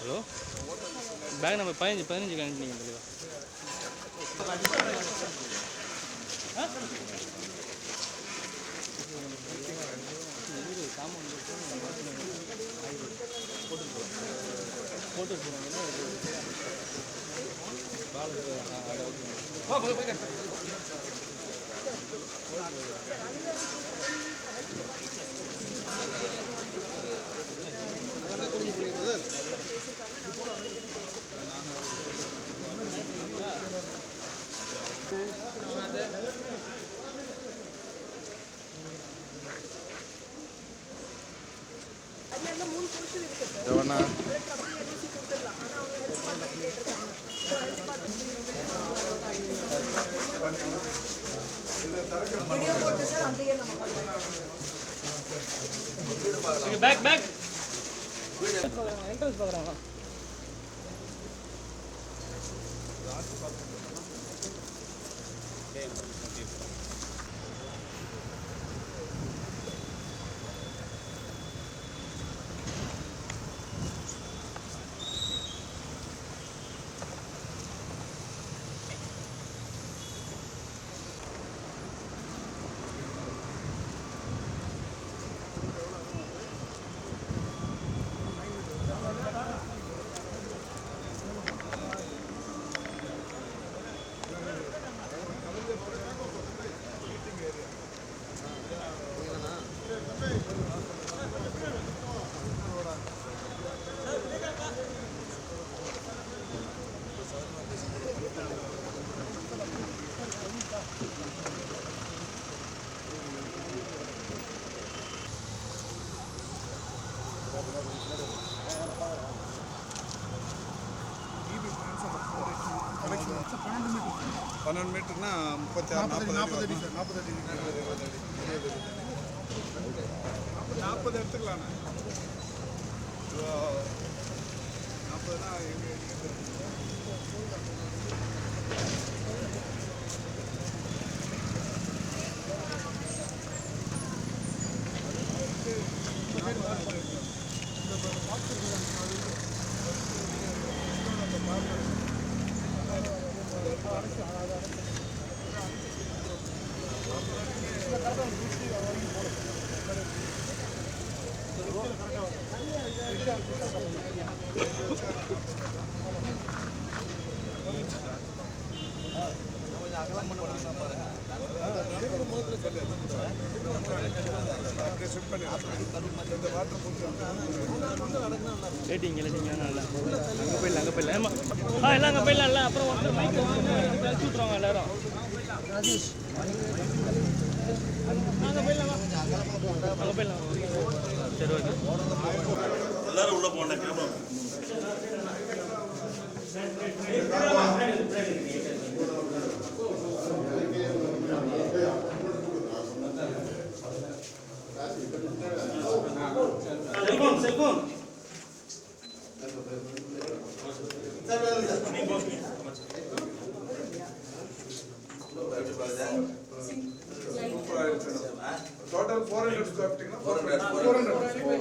Hello back number 15 continue தெளிவா போட்டு back entrance பார்க்குறாங்க. பன்னெண்டு மீட்டர்னா 40 அடி சார். 40 எடுத்துக்கலாண்ணே. 40னா எங்கே அங்கே போயிடலாம். அப்புறம் ஒருத்தர் மைக் கழிச்சு விட்ருவாங்க எல்லாரும். அங்கே போயிடலாம். சரி ஓகே. எல்லாரும் உள்ள போனேன். Cellphone total 400 square feet na 400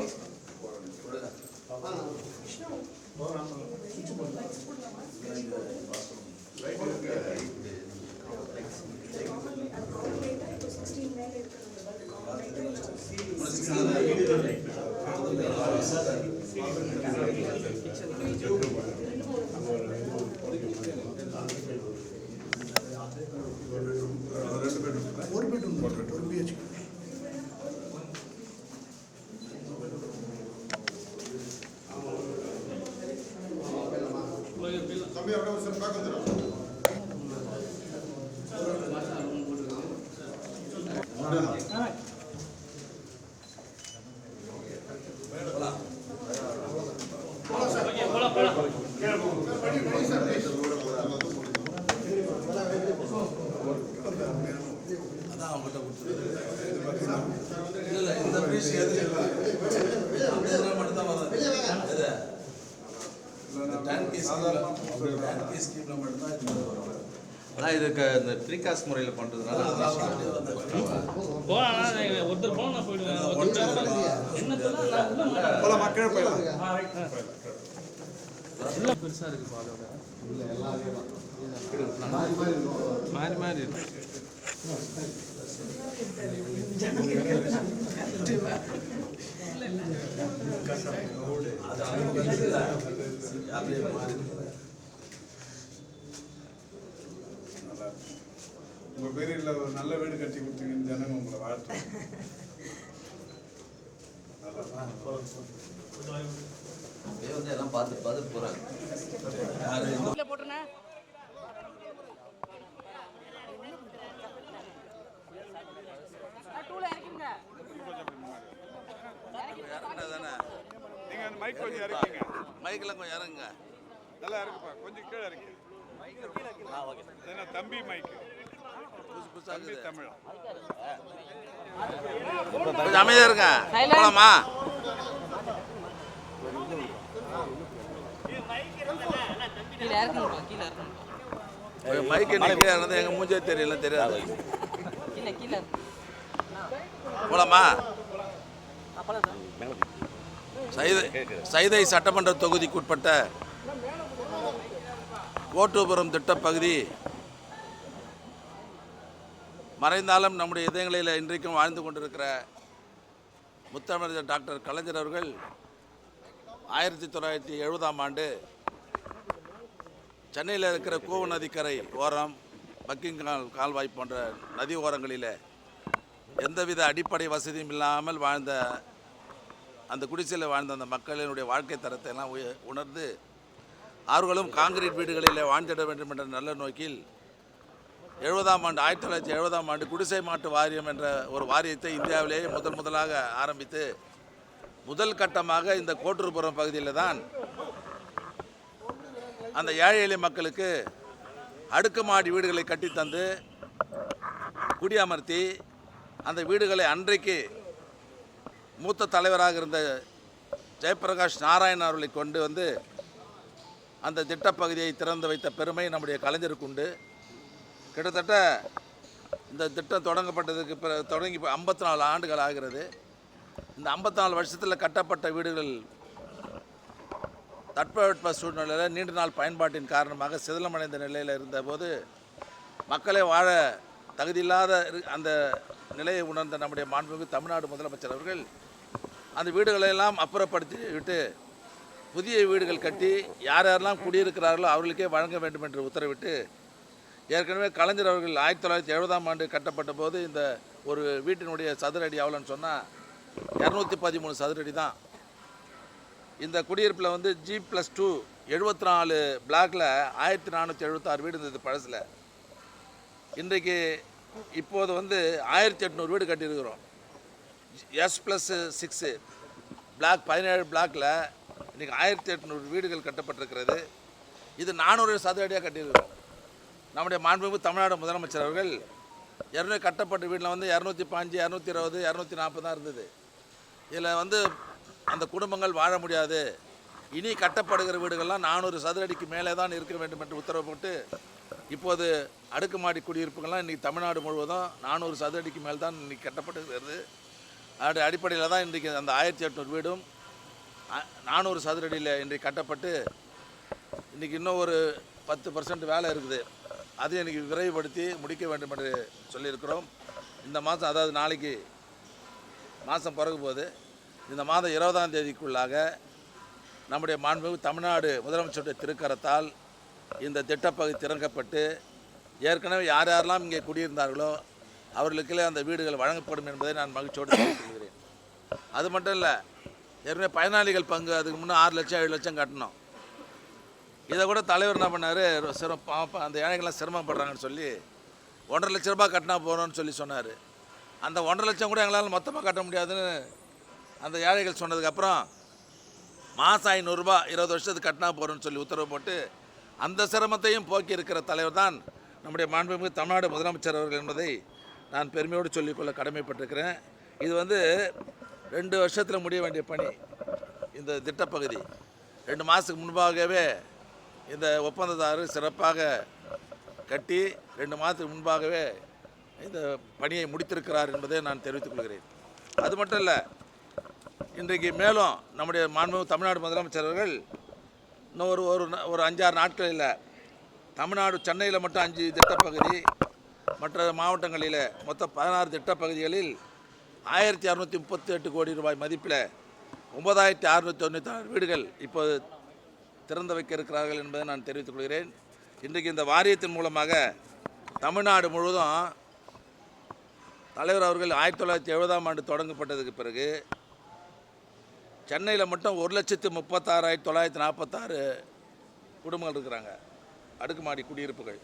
ஆனால் இதுக்கு இந்த ப்ரீகாஸ்ட் முறையில் பண்ணுறதுனால போகலாம். ஒருத்தர் போனால் நான் போயிடுவேன். ஒருத்தர் என்னத்தெல்லாம் மக்கள் போயிடலாம். எல்லாம் பெருசாக இருக்குப்பா அதோட மாறி மாறி இருக்கு. உங்கள் பேரில் ஒரு நல்ல வீடு கட்டி கொடுத்தீங்கன்னு ஜனங்க உங்களை வாழ்த்துறேன். வந்து எல்லாம் பார்த்துட்டு பார்த்துட்டு போகிறாங்க. நீங்கள் அந்த மைக் கொஞ்சம் இறக்கிங்க. மைக்கெல்லாம் கொஞ்சம் இறங்குங்க. நல்லா இருக்குப்பா, கொஞ்சம் கீழே இறக்கி. என்ன தம்பி மைக்கு தம்பி தமிழ். கொஞ்சம் அமைதியாக இருங்க. போகலாமா? மைக்கு கீழே இருந்து எங்கள் மூஞ்சே தெரியல தெரியாது. போகலாமா? சைதை சட்டமன்ற தொகுதிக்குட்பட்ட கோட்டூபுரம் திட்டப்பகுதி மறைந்தாலும் நம்முடைய இதயங்களில் இன்றைக்கும் வாழ்ந்து கொண்டிருக்கிற முத்தமிழர் டாக்டர் கலைஞர் அவர்கள் 1970ஆம் ஆண்டு சென்னையில் இருக்கிற கூவ நதிக்கரை ஓரம், பக்கிங்கால் கால்வாய் போன்ற நதி ஓரங்களில் எந்தவித அடிப்படை வசதியும் இல்லாமல் வாழ்ந்த அந்த குடிசையில் வாழ்ந்த அந்த மக்களினுடைய வாழ்க்கை தரத்தை எல்லாம் உணர்ந்து அவர்களும் காங்கிரீட் வீடுகளில் வாழ்ந்திட வேண்டும் என்ற நல்ல நோக்கில் 1970ஆம் ஆண்டு குடிசை மாட்டு வாரியம் என்ற ஒரு வாரியத்தை இந்தியாவிலேயே முதலாக ஆரம்பித்து முதல் கட்டமாக இந்த கோட்டூர்புரம் பகுதியில் தான் அந்த ஏழை எளிய மக்களுக்கு அடுக்குமாடி வீடுகளை கட்டித்தந்து குடியமர்த்தி அந்த வீடுகளை அன்றைக்கு மூத்த தலைவராக இருந்த ஜெயபிரகாஷ் நாராயணன் அவர்களை கொண்டு வந்து அந்த திட்டப்பகுதியை திறந்து வைத்த பெருமை நம்முடைய கலைஞருக்கு உண்டு. கிட்டத்தட்ட இந்த திட்டம் தொடங்கப்பட்டதுக்கு தொடங்கி 54 ஆண்டுகள் ஆகிறது. இந்த 54 வருஷத்தில் கட்டப்பட்ட வீடுகள் தட்பவெட்ப சூழ்நிலையில் நீண்ட நாள் பயன்பாட்டின் காரணமாக சிதிலமடைந்த நிலையில் இருந்தபோது மக்களை வாழ தகுதியில்லாத அந்த நிலையை உணர்ந்த நம்முடைய மாண்புமிகு தமிழ்நாடு முதலமைச்சர் அவர்கள் அந்த வீடுகளெல்லாம் அப்புறப்படுத்தி விட்டு புதிய வீடுகள் கட்டி யாரெல்லாம் குடியிருக்கிறார்களோ அவர்களுக்கே வழங்க வேண்டும் என்று உத்தரவிட்டு ஏற்கனவே கலைஞர் அவர்கள் 1970ஆம் ஆண்டு கட்டப்பட்ட போது இந்த ஒரு வீட்டினுடைய சதுர அடி எவ்வளோன்னு சொன்னால் 213 சதுரடி தான். இந்த குடியிருப்பில் வந்து G+2 74 பிளாக்கில் 1476 வீடு இருந்தது பழசில். இன்றைக்கு இப்போது வந்து 1800 வீடு கட்டியிருக்கிறோம். S+6 பிளாக் 17 பிளாக்கில் இன்றைக்கி 1800 வீடுகள் கட்டப்பட்டிருக்கிறது. இது 400 சதுர அடியாக கட்டியிருக்கிறோம். நம்முடைய மாண்புமிகு தமிழ்நாடு முதலமைச்சர் அவர்கள் ஏற்கனவே கட்டப்பட்ட வீட்டில் வந்து 205, 220, 240 தான் இருந்தது. இதில் வந்து அந்த குடும்பங்கள் வாழ முடியாது, இனி கட்டப்படுகிற வீடுகள்லாம் 400 சதுர அடிக்கு மேலே தான் இருக்க வேண்டும் என்று உத்தரவு போட்டு இப்போது அடுக்குமாடி குடியிருப்புகள்லாம் இன்றைக்கி தமிழ்நாடு முழுவதும் 400 சதுர அடிக்கு மேல் தான் இன்றைக்கி கட்டப்பட்டுகிறது. அதோடைய அடிப்படையில் தான் இன்றைக்கி அந்த 1800 வீடும் 400 சதுர அடியில் இன்றைக்கு கட்டப்பட்டு இன்றைக்கி இன்னும் ஒரு 10% வேலை இருக்குது. அதை இன்றைக்கி விரைவுபடுத்தி முடிக்க வேண்டும் என்று சொல்லியிருக்கிறோம். இந்த மாதம், அதாவது நாளைக்கு மாதம் பிறகு போது இந்த மாதம் 20ஆம் தேதிக்குள்ளாக நம்முடைய மாண்புமிகு தமிழ்நாடு முதலமைச்சருடைய திருக்கரத்தால் இந்த திட்டப்பகுதி திறக்கப்பட்டு ஏற்கனவே யார் யாரெல்லாம் இங்கே குடியிருந்தார்களோ அவர்களுக்கே அந்த வீடுகள் வழங்கப்படும் என்பதை நான் மகிழ்ச்சியோடு தெரிவித்துக்கிறேன். அது மட்டும் இல்லை, ஏற்கனவே பயனாளிகள் பங்கு அதுக்கு முன்னே 6 லட்சம் 7 லட்சம் கட்டணும். இதை கூட தலைவர் என்ன பண்ணார், அந்த ஏழைகள்லாம் சிரமப்படுறாங்கன்னு சொல்லி 1,50,000 லட்ச ரூபாய் கட்டினா போகணும்னு சொல்லி சொன்னார். அந்த 1,50,000 கூட எங்களால் மொத்தமாக கட்ட முடியாதுன்னு அந்த ஏழைகள் சொன்னதுக்கப்புறம் மாதம் 500 ரூபாய் 20 வருஷத்துக்கு கட்டினா போகிறோன்னு சொல்லி உத்தரவு போட்டு அந்த சிரமத்தையும் போக்கி இருக்கிற தலைவர் தான் நம்முடைய மாண்புமிகு தமிழ்நாடு முதலமைச்சர் அவர்கள் என்பதை நான் பெருமையோடு சொல்லிக்கொள்ள கடமைப்பட்டிருக்கிறேன். இது 2 வருஷத்தில் முடிய வேண்டிய பணி. இந்த திட்டப்பகுதி 2 மாதத்துக்கு முன்பாகவே இந்த ஒப்பந்ததாரர் சிறப்பாக கட்டி 2 மாதத்துக்கு முன்பாகவே இந்த பணியை முடித்திருக்கிறார் என்பதை நான் தெரிவித்துக் கொள்கிறேன். அது மட்டும் இல்லை, இன்றைக்கு மேலும் நம்முடைய மாண்புமிகு தமிழ்நாடு முதலமைச்சர் அவர்கள் இன்னும் ஒரு 5-6 நாட்களில் தமிழ்நாடு சென்னையில் மட்டும் 5 திட்டப்பகுதி, மற்ற மாவட்டங்களில் மொத்தம் 16 திட்டப்பகுதிகளில் 1638 கோடி ரூபாய் மதிப்பில் 9696 வீடுகள் இப்போது திறந்து வைக்க இருக்கிறார்கள் என்பதை நான் தெரிவித்துக் கொள்கிறேன். இன்றைக்கு இந்த வாரியத்தின் மூலமாக தமிழ்நாடு முழுவதும் தலைவர் அவர்கள் 1970ஆம் ஆண்டு தொடங்கப்பட்டதுக்கு பிறகு சென்னையில் மட்டும் 1,36,946 குடும்பங்கள் இருக்கிறாங்க, அடுக்குமாடி குடியிருப்புகள்.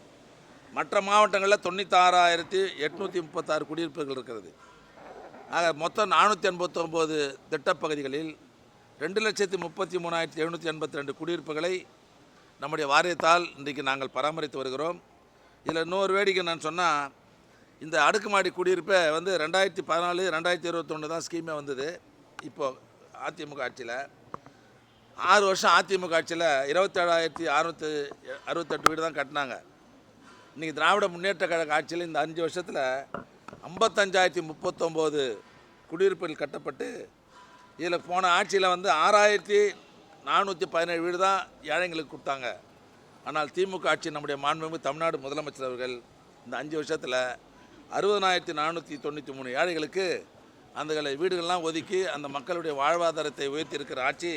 மற்ற மாவட்டங்களில் 96,836 குடியிருப்புகள் இருக்கிறது. ஆக மொத்தம் 489 திட்டப்பகுதிகளில் 2,33,782 குடியிருப்புகளை நம்முடைய வாரியத்தால் இன்றைக்கு நாங்கள் பராமரித்து வருகிறோம். இதில் இன்னொரு வேடிக்கை நான் சொன்னால், இந்த அடுக்குமாடி குடியிருப்பை 2014, 2021 தான் ஸ்கீமே வந்தது. இப்போது அதிமுக ஆட்சியில் 6 வருஷம் அதிமுக ஆட்சியில் 27,668 வீடு தான் கட்டினாங்க. இன்றைக்கி திராவிட முன்னேற்ற கழக ஆட்சியில் இந்த 5 வருஷத்தில் 55,039 குடியிருப்புகள் கட்டப்பட்டு, இதில் போன ஆட்சியில் 6,417 வீடு தான் ஏழைங்களுக்கு கொடுத்தாங்க. ஆனால் திமுக ஆட்சி நம்முடைய மாண்புமிகு தமிழ்நாடு முதலமைச்சர் அவர்கள் இந்த 5 வருஷத்தில் 60,493 ஏழைகளுக்கு அந்த வீடுகள்லாம் ஒதுக்கி அந்த மக்களுடைய வாழ்வாதாரத்தை உயர்த்தி இருக்கிற ஆட்சி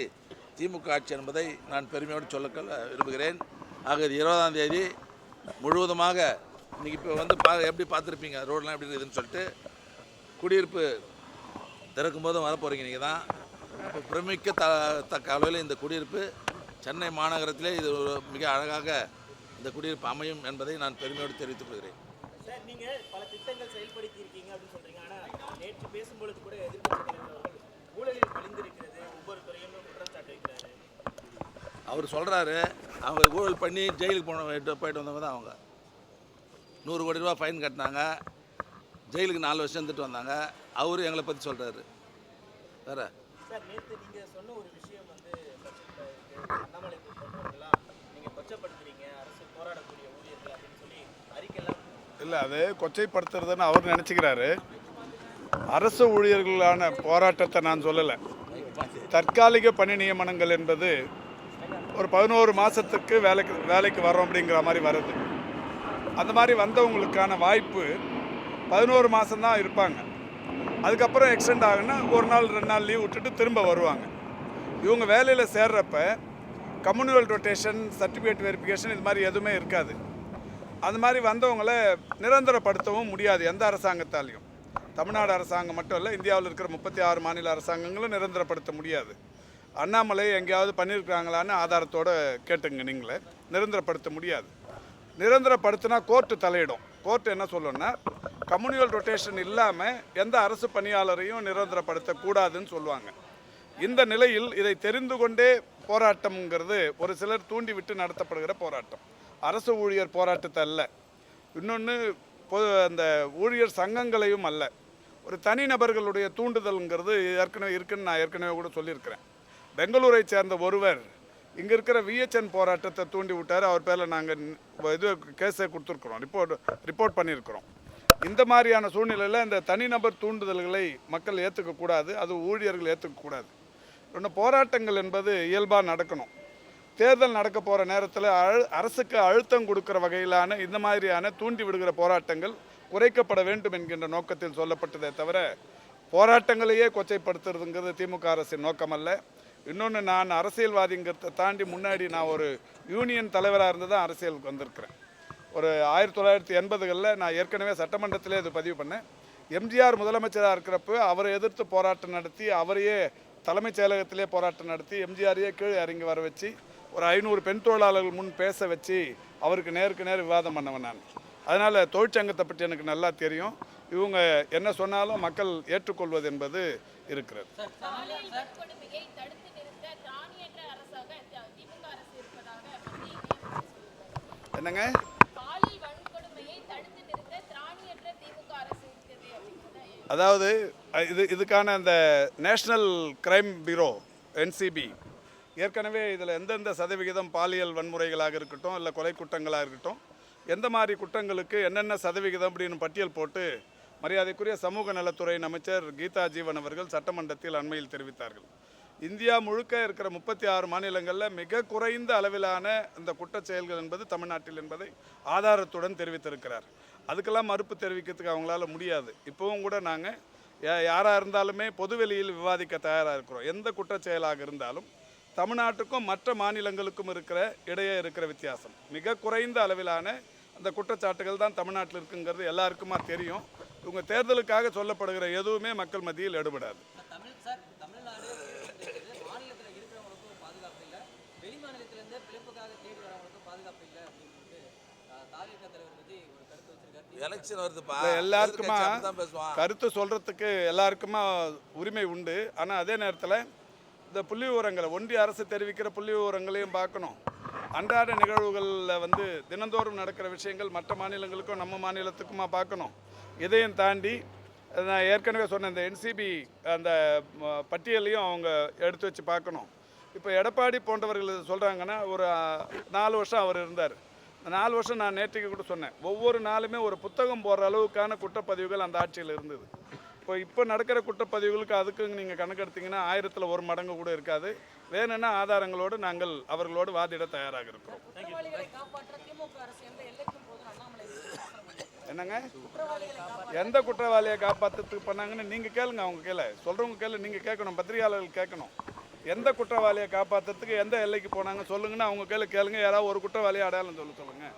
திமுக ஆட்சி என்பதை நான் பெருமையோடு சொல்ல விரும்புகிறேன். ஆக இது 20ஆம் தேதி முழுவதுமாக இன்றைக்கி இப்போ எப்படி பார்த்துருப்பீங்க ரோடெலாம் எப்படி இருக்குதுன்னு சொல்லிட்டு, குடியிருப்பு திறக்கும் போதும் வரப்போகிறீங்க நீங்கள் தான். அப்போ பிரமிக்க தக்க அளவில் இந்த குடியிருப்பு சென்னை மாநகரத்திலே இது மிக அழகாக இந்த குடியிருப்பு அமையும் என்பதை நான் பெருமையோடு தெரிவித்துக் கொள்கிறேன். சார், நீங்கள் பல திட்டங்கள் செயல்படுத்தி இருக்கீங்க அப்படின்னு சொல்கிறீங்க. ஆனால் நேற்று பேசும்பொழுது கூட எதிர்க்கட்சி தலைவர் அவர்கள் ஊழலில் கழிந்திருக்கிறது ஒவ்வொரு துறையும் குற்றச்சாட்டு வைக்கிறாரு. அவர் சொல்கிறாரு, அவங்க ஊழல் பண்ணி ஜெயிலுக்கு போயிட்டு வந்தவங்க தான் அவங்க. 100 கோடி ரூபா ஃபைன் கட்டினாங்க, ஜெயிலுக்கு 4 வருஷம் இருந்துட்டு வந்தாங்க. அவரு எங்களை பற்றி சொல்கிறாரு. வேறு சார், நேற்று நீங்கள் சொன்ன ஒரு விஷயம் அண்ணாமலை போன்றவர்களாம் நீங்கள் கொச்சப்படுத்துறீங்க, அரசு போராடக்கூடிய ஊழியர்கள் அப்படின்னு சொல்லி அறிக்கையெல்லாம் இல்லை, அது கொச்சைப்படுத்துறதுன்னு அவர் நினச்சிக்கிறாரு. அரசு ஊழியர்களான போராட்டத்தை நான் சொல்லலை. தற்காலிக பணி நியமனங்கள் என்பது ஒரு 11 மாதத்துக்கு வேலைக்கு வரோம் அப்படிங்கிற மாதிரி வருது. அந்த மாதிரி வந்தவங்களுக்கான வாய்ப்பு 11 மாதம்தான் இருப்பாங்க. அதுக்கப்புறம் எக்ஸ்டெண்ட் ஆகுன்னா 1 நாள் 2 நாள் லீவ் விட்டுட்டு திரும்ப வருவாங்க. இவங்க வேலையில் சேர்றப்ப கம்யூனிவல் ரொட்டேஷன், சர்டிஃபிகேட் வெரிஃபிகேஷன் இது மாதிரி எதுவுமே இருக்காது. அந்த மாதிரி வந்தவங்களை நிரந்தரப்படுத்தவும் முடியாது எந்த அரசாங்கத்தாலையும். தமிழ்நாடு அரசாங்கம் மட்டும் இல்லை, இந்தியாவில் இருக்கிற 36 மாநில அரசாங்கங்களும் நிரந்தரப்படுத்த முடியாது. அண்ணாமலை எங்கேயாவது பண்ணியிருக்கிறாங்களான்னு ஆதாரத்தோடு கேட்டுங்க. நீங்களே நிரந்தரப்படுத்த முடியாது. நிரந்தரப்படுத்தினா கோர்ட்டு தலையிடும். கோர்ட்டு என்ன சொல்லணும்னா, கம்யூனிவல் ரொட்டேஷன் இல்லாமல் எந்த அரசு பணியாளரையும் நிரந்தரப்படுத்தக்கூடாதுன்னு சொல்லுவாங்க. இந்த நிலையில் இதை தெரிந்து கொண்டே போராட்டம்ங்கிறது ஒரு சிலர் தூண்டிவிட்டு நடத்தப்படுகிற போராட்டம், அரசு ஊழியர் போராட்டத்தை அல்ல. இன்னொன்று அந்த ஊழியர் சங்கங்களையும் அல்ல, ஒரு தனிநபர்களுடைய தூண்டுதல்ங்கிறது ஏற்கனவே இருக்குன்னு நான் ஏற்கனவே கூட சொல்லியிருக்கிறேன். பெங்களூரை சேர்ந்த ஒருவர் இங்கே இருக்கிற VHN போராட்டத்தை தூண்டி விட்டார். அவர் பேரில் நாங்கள் கேஸை கொடுத்துருக்குறோம், ரிப்போர்ட் பண்ணியிருக்கிறோம். இந்த மாதிரியான சூழ்நிலையில் இந்த தனிநபர் தூண்டுதல்களை மக்கள் ஏற்றுக்கக்கூடாது, அது ஊழியர்கள் ஏற்றுக்கக்கூடாது. இன்னும் போராட்டங்கள் என்பது இயல்பாக நடக்கணும். தேர்தல் நடக்க போகிற நேரத்தில் அரசுக்கு அழுத்தம் கொடுக்குற வகையிலான இந்த மாதிரியான தூண்டி விடுகிற போராட்டங்கள் குறைக்கப்பட வேண்டும் என்கின்ற நோக்கத்தில் சொல்லப்பட்டதே தவிர போராட்டங்களையே கொச்சைப்படுத்துறதுங்கிறது திமுக அரசின் நோக்கமல்ல. இன்னொன்று, நான் அரசியல்வாதிங்கிறத தாண்டி முன்னாடி நான் ஒரு யூனியன் தலைவராக இருந்து தான் அரசியலுக்கு வந்திருக்கிறேன். ஒரு 1980களில் நான் ஏற்கனவே சட்டமன்றத்திலே இது பதிவு பண்ணேன். எம்ஜிஆர் முதலமைச்சராக இருக்கிறப்ப அவரை எதிர்த்து போராட்டம் நடத்தி, அவரையே தலைமைச் செயலகத்திலே போராட்டம் நடத்தி, எம்ஜிஆரையே கீழே இறங்கி வர வச்சு, ஒரு 500 பெண் தொழிலாளர்கள் முன் பேச வச்சு அவருக்கு நேருக்கு நேர் விவாதம் பண்ணவன் நான். அதனால் தொழிற்சங்கத்தை பற்றி எனக்கு நல்லா தெரியும். இவங்க என்ன சொன்னாலும் மக்கள் ஏற்றுக்கொள்வது என்பது இருக்கிறது. என்னங்க? பாலியல் வன்கொடுமையை தடுத்து நிறுத்த திராணியற்ற திமுக அரசு இருக்கிறது அப்படிங்கிறது. அதாவது இதுக்கான அந்த நேஷ்னல் கிரைம் பியூரோ NCB ஏற்கனவே இதில் எந்தெந்த சதவிகிதம் பாலியல் வன்முறைகளாக இருக்கட்டும் இல்லை கொலை குற்றங்களாக இருக்கட்டும் எந்த மாதிரி குற்றங்களுக்கு என்னென்ன சதவிகிதம் அப்படின்னு பட்டியல் போட்டு மரியாதைக்குரிய சமூக நலத்துறையின் அமைச்சர் கீதா ஜீவன் அவர்கள் சட்டமன்றத்தில் அண்மையில் தெரிவித்தார்கள். இந்தியா முழுக்க இருக்கிற 36 மாநிலங்களில் மிக குறைந்த அளவிலான இந்த குற்றச் செயல்கள் என்பது தமிழ்நாட்டில் என்பதை ஆதாரத்துடன் தெரிவித்திருக்கிறார். அதுக்கெல்லாம் மறுப்பு தெரிவிக்கிறதுக்கு அவங்களால முடியாது. இப்போவும் கூட நாங்கள் யாராக இருந்தாலுமே பொதுவெளியில் விவாதிக்க தயாராக இருக்கிறோம். எந்த குற்றச் செயலாக இருந்தாலும் தமிழ்நாட்டுக்கும் மற்ற மாநிலங்களுக்கும் இடையே இருக்கிற வித்தியாசம் மிக குறைந்த அளவிலான அந்த குற்றச்சாட்டுகள் தான் தமிழ்நாட்டில் இருக்குங்கிறது எல்லாருக்குமா தெரியும். இவங்க தேர்தலுக்காக சொல்லப்படுகிற எதுவுமே மக்கள் மத்தியில் எடுபடாது. தமிழ்நாடு மாநிலத்தில் இருக்கிறவங்களுக்கும் பாதுகாப்பு இல்லை, வெளி மாநிலத்திலேருந்து பிழைப்புக்காக தேடி வரவங்களுக்கும் பாதுகாப்பு இல்லை அப்படின்னு தாவேகா தலைவர் பற்றி ஒரு கருத்து வச்சிருக்காரு. எலெக்ஷன் வருதுப்பா, எல்லாருக்குமா பேசுவான். கருத்து சொல்கிறதுக்கு எல்லாருக்குமா உரிமை உண்டு. ஆனால் அதே நேரத்தில் இந்த புள்ளி விவரங்களை ஒன்றிய அரசு தெரிவிக்கிற புள்ளி விவரங்களையும் பார்க்கணும். அன்றாட நிகழ்வுகளில் தினந்தோறும் நடக்கிற விஷயங்கள் மற்ற மாநிலங்களுக்கும் நம்ம மாநிலத்துக்குமா பார்க்கணும். இதையும் தாண்டி நான் ஏற்கனவே சொன்ன இந்த NCB அந்த பட்டியலையும் அவங்க எடுத்து வச்சு பார்க்கணும். இப்போ எடப்பாடி போன்றவர்கள் சொல்கிறாங்கன்னா ஒரு 4 வருஷம் அவர் இருந்தார். இந்த 4 வருஷம் நான் நேற்றுக்கு கூட சொன்னேன், ஒவ்வொரு நாளுமே ஒரு புத்தகம் போடுற அளவுக்கான குற்றப்பதிவுகள் அந்த ஆட்சியில் இருந்தது. இப்போ நடக்கிற குற்றப்பதிவுகளுக்கு அதுக்கு நீங்கள் கணக்கெடுத்தீங்கன்னா 1000ல் 1 மடங்கு கூட இருக்காது. வேணும்னா ஆதாரங்களோடு நாங்கள் அவர்களோடு வாதிட தயாராக இருக்கிறோம். என்னங்க? எந்த குற்றவாளியை காப்பாற்றுறதுக்கு பண்ணாங்கன்னு நீங்கள் கேளுங்க. அவங்க கேள சொல்கிறவங்க கேளு, நீங்கள் கேட்கணும், பத்திரிகையாளர்கள் கேட்கணும். எந்த குற்றவாளியை காப்பாற்றுறதுக்கு எந்த எல்லைக்கு போனாங்க சொல்லுங்கன்னா அவங்க கேளுங்க. யாராவது ஒரு குற்றவாளியை அடையாளம் சொல்லுங்கள்.